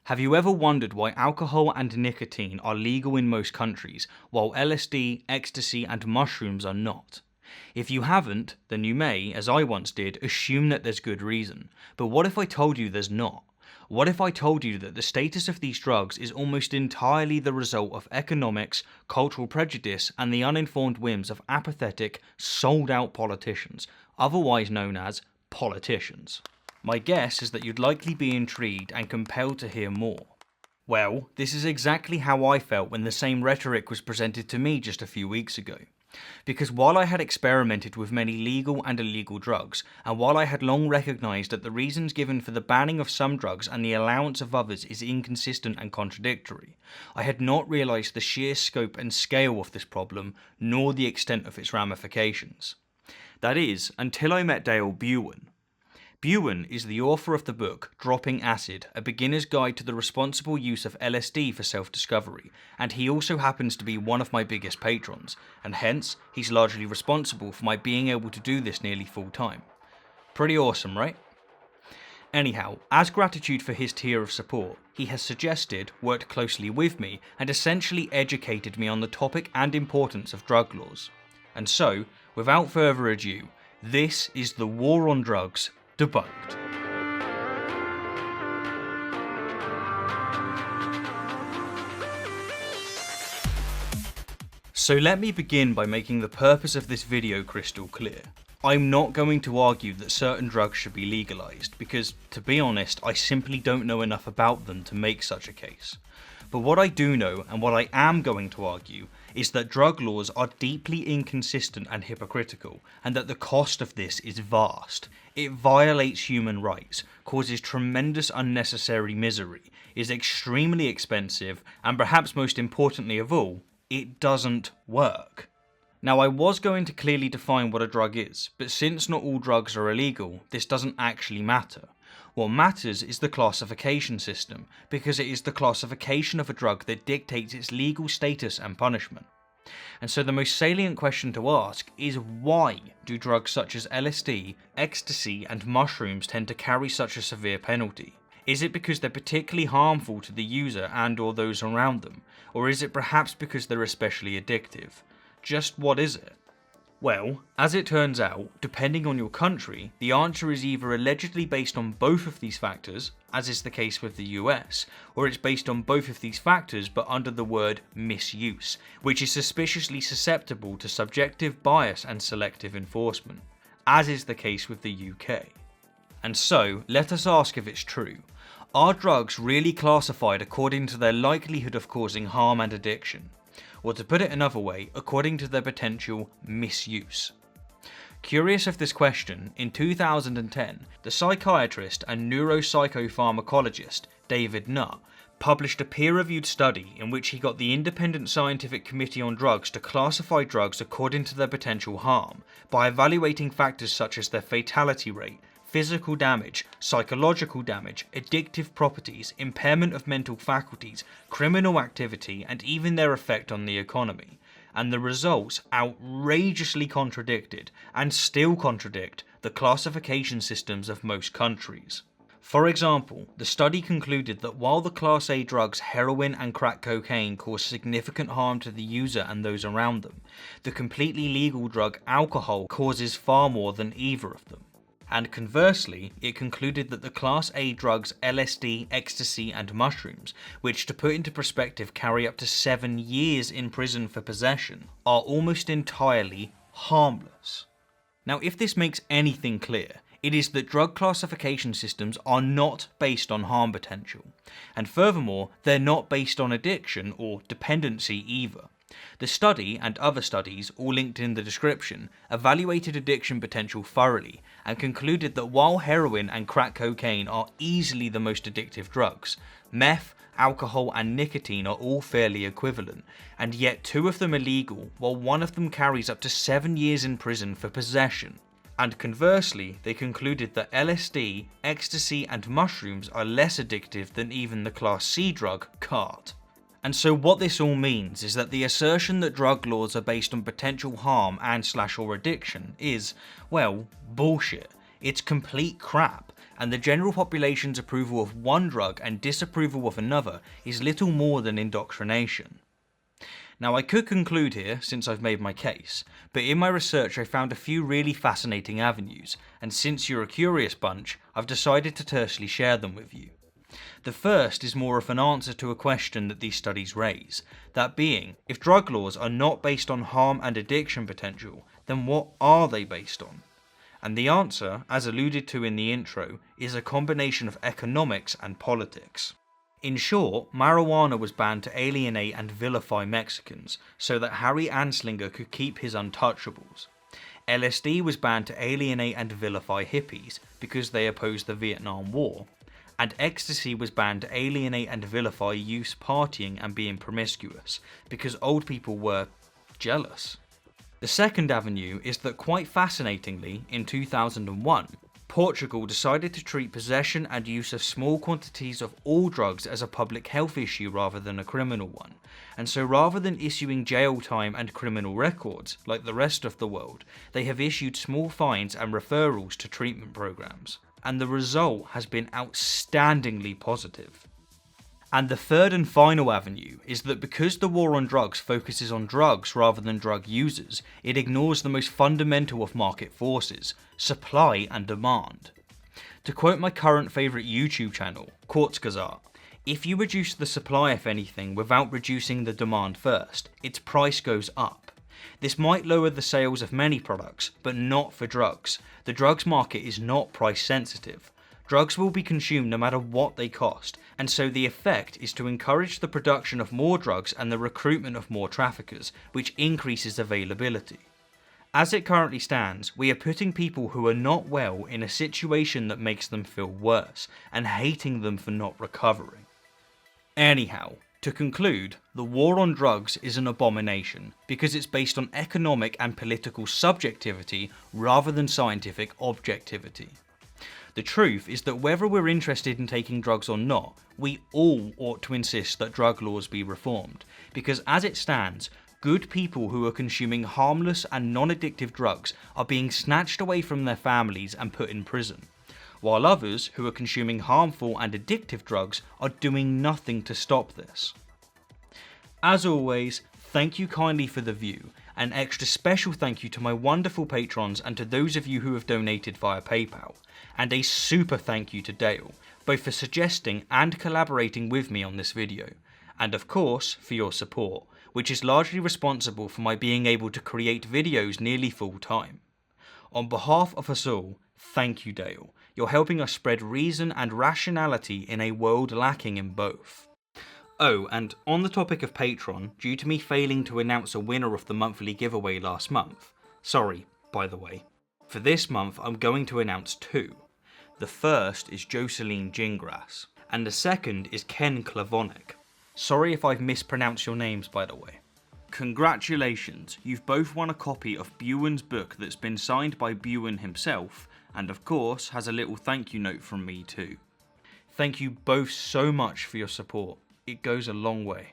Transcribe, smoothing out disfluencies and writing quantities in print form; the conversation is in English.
Have you ever wondered why alcohol and nicotine are legal in most countries, while LSD, ecstasy, and mushrooms are not? If you haven't, then you may, as I once did, assume that there's good reason. But what if I told you there's not? What if I told you that the status of these drugs is almost entirely the result of economics, cultural prejudice, and the uninformed whims of apathetic, sold-out politicians, otherwise known as politicians? My guess is that you'd likely be intrigued and compelled to hear more. Well, this is exactly how I felt when the same rhetoric was presented to me just a few weeks ago. Because while I had experimented with many legal and illegal drugs, and while I had long recognised that the reasons given for the banning of some drugs and the allowance of others is inconsistent and contradictory, I had not realised the sheer scope and scale of this problem, nor the extent of its ramifications. That is, until I met Dale Buwen. Buwen is the author of the book Dropping Acid, A Beginner's Guide to the Responsible Use of LSD for Self-Discovery, and he also happens to be one of my biggest patrons, and hence, he's largely responsible for my being able to do this nearly full time. Pretty awesome, right? Anyhow, as gratitude for his tier of support, he has suggested, worked closely with me, and essentially educated me on the topic and importance of drug laws. And so, without further ado, this is the War on Drugs Debunked. So let me begin by making the purpose of this video crystal clear. I'm not going to argue that certain drugs should be legalised, because, to be honest, I simply don't know enough about them to make such a case. But what I do know, and what I am going to argue, is that drug laws are deeply inconsistent and hypocritical, and that the cost of this is vast. It violates human rights, causes tremendous unnecessary misery, is extremely expensive, and perhaps most importantly of all, it doesn't work. Now, I was going to clearly define what a drug is, but since not all drugs are illegal, this doesn't actually matter. What matters is the classification system, because it is the classification of a drug that dictates its legal status and punishment. And so the most salient question to ask is, why do drugs such as LSD, ecstasy, and mushrooms tend to carry such a severe penalty? Is it because they're particularly harmful to the user and or those around them? Or is it perhaps because they're especially addictive? Just what is it? Well, as it turns out, depending on your country, the answer is either allegedly based on both of these factors, as is the case with the US, or it's based on both of these factors but under the word misuse, which is suspiciously susceptible to subjective bias and selective enforcement, as is the case with the UK. And so, let us ask if it's true. Are drugs really classified according to their likelihood of causing harm and addiction? Or to put it another way, according to their potential misuse? Curious of this question, in 2010, the psychiatrist and neuropsychopharmacologist David Nutt published a peer-reviewed study in which he got the Independent Scientific Committee on Drugs to classify drugs according to their potential harm, by evaluating factors such as their fatality rate, physical damage, psychological damage, addictive properties, impairment of mental faculties, criminal activity, and even their effect on the economy. And the results outrageously contradicted, and still contradict, the classification systems of most countries. For example, the study concluded that while the Class A drugs heroin and crack cocaine cause significant harm to the user and those around them, the completely legal drug alcohol causes far more than either of them. And conversely, it concluded that the Class A drugs LSD, ecstasy, and mushrooms, which to put into perspective carry up to 7 years in prison for possession, are almost entirely harmless. Now, if this makes anything clear, it is that drug classification systems are not based on harm potential, and furthermore, they're not based on addiction or dependency either. The study, and other studies, all linked in the description, evaluated addiction potential thoroughly and concluded that while heroin and crack cocaine are easily the most addictive drugs, meth, alcohol and nicotine are all fairly equivalent, and yet 2 of them are legal while 1 of them carries up to 7 years in prison for possession. And conversely, they concluded that LSD, ecstasy and mushrooms are less addictive than even the Class C drug, khat. And so what this all means is that the assertion that drug laws are based on potential harm and/or addiction is, well, bullshit. It's complete crap, and the general population's approval of one drug and disapproval of another is little more than indoctrination. Now, I could conclude here, since I've made my case, but in my research I found a few really fascinating avenues, and since you're a curious bunch, I've decided to tersely share them with you. The first is more of an answer to a question that these studies raise, that being, if drug laws are not based on harm and addiction potential, then what are they based on? And the answer, as alluded to in the intro, is a combination of economics and politics. In short, marijuana was banned to alienate and vilify Mexicans, so that Harry Anslinger could keep his untouchables. LSD was banned to alienate and vilify hippies, because they opposed the Vietnam War. And ecstasy was banned to alienate and vilify youths partying and being promiscuous, because old people were jealous. The second avenue is that, quite fascinatingly, in 2001, Portugal decided to treat possession and use of small quantities of all drugs as a public health issue rather than a criminal one, and so rather than issuing jail time and criminal records, like the rest of the world, they have issued small fines and referrals to treatment programs. And the result has been outstandingly positive. And the third and final avenue is that because the war on drugs focuses on drugs rather than drug users, it ignores the most fundamental of market forces, supply and demand. To quote my current favourite YouTube channel, Kurzgesagt, if you reduce the supply of anything without reducing the demand first, its price goes up. This might lower the sales of many products, but not for drugs. The drugs market is not price sensitive. Drugs will be consumed no matter what they cost, and so the effect is to encourage the production of more drugs and the recruitment of more traffickers, which increases availability. As it currently stands, we are putting people who are not well in a situation that makes them feel worse, and hating them for not recovering. Anyhow, to conclude, the war on drugs is an abomination, because it's based on economic and political subjectivity rather than scientific objectivity. The truth is that whether we're interested in taking drugs or not, we all ought to insist that drug laws be reformed, because as it stands, good people who are consuming harmless and non-addictive drugs are being snatched away from their families and put in prison, while others who are consuming harmful and addictive drugs are doing nothing to stop this. As always, thank you kindly for the view. An extra special thank you to my wonderful patrons and to those of you who have donated via PayPal. And a super thank you to Dale, both for suggesting and collaborating with me on this video. And of course, for your support, which is largely responsible for my being able to create videos nearly full time. On behalf of us all, thank you Dale. You're helping us spread reason and rationality in a world lacking in both. Oh, and on the topic of Patreon, due to me failing to announce a winner of the monthly giveaway last month, sorry, by the way, for this month I'm going to announce two. The first is Jocelyn Gingras, and the second is Ken Klavonic. Sorry if I've mispronounced your names, by the way. Congratulations, you've both won a copy of Buen's book that's been signed by Buen himself, and of course has a little thank you note from me too. Thank you both so much for your support. It goes a long way.